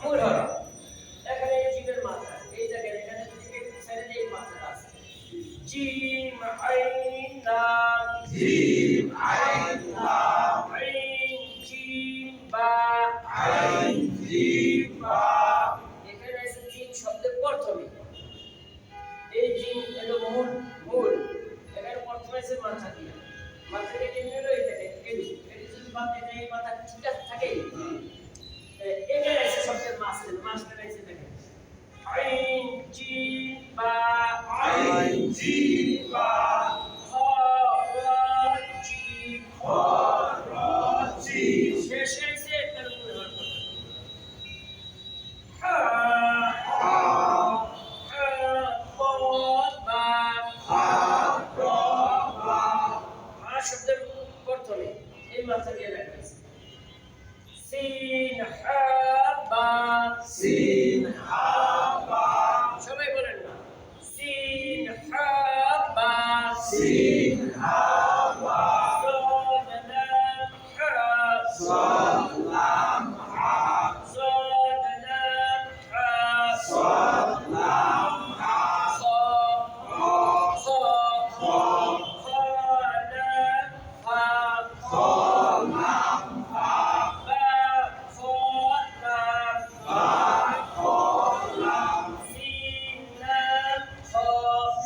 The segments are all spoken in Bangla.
মূল হরফ। এখানে এই জিমের মাত্রা এই জায়গায় এখানে যদি একটু সাইডে এই মাত্রাটা আছে জিম আইন লাম জিম আইন লাম আইন জিম বা আইন জিম বা। এখানে আছে জিম শব্দের প্রথমে এই জিম হলো মূল মূল এখানে প্রথমে আছে মাথা দিয়ে মাথা দিয়ে কেন হলো এটাকে কেন এটা যদি বাদ দিয়ে এই মাথা ঠিক আছে থাকে এখানে আছে শব্দের মাঝখানে আছে দেখেন আইন জিম বা আইন জিম বা খ রা জিম খ রা জিম শেষে আছে তার মূল হরফ হা হা হা রা বা। শব্দের প্রথমে এই মাথা দিয়ে লেখা আছে সিন হা বা সিন হা বা সবাই বলেন না সিন হা বা সিন হা বা صاد لام حا صاد لام হা صاد لام حا صاد لام হা خ খ خ খ خ لام فا খ লাম হা با خ لام বা খ লাম سين لام خ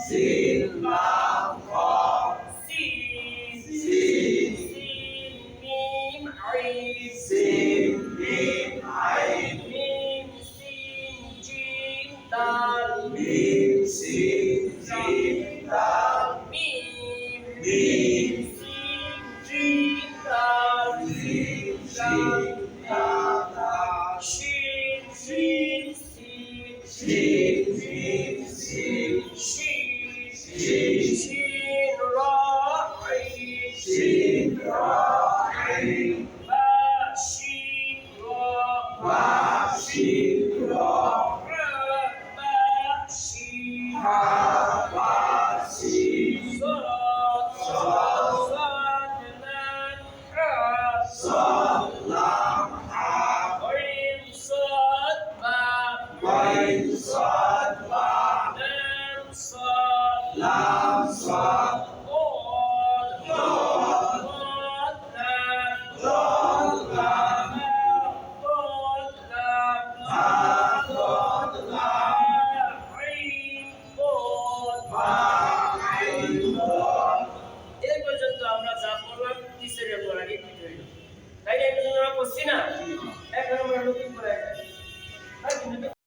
সিন লাম খ سين سين سين ميم عين সিন মিম আইন ميم سين جيم دال মিম সিন জিম দাল ميم মিম سين جيم دال জিম জিম দাল شين شين سين শিন জিম সিন شين شين. شين را عين শিন রা আইন با شين را বা শিন রা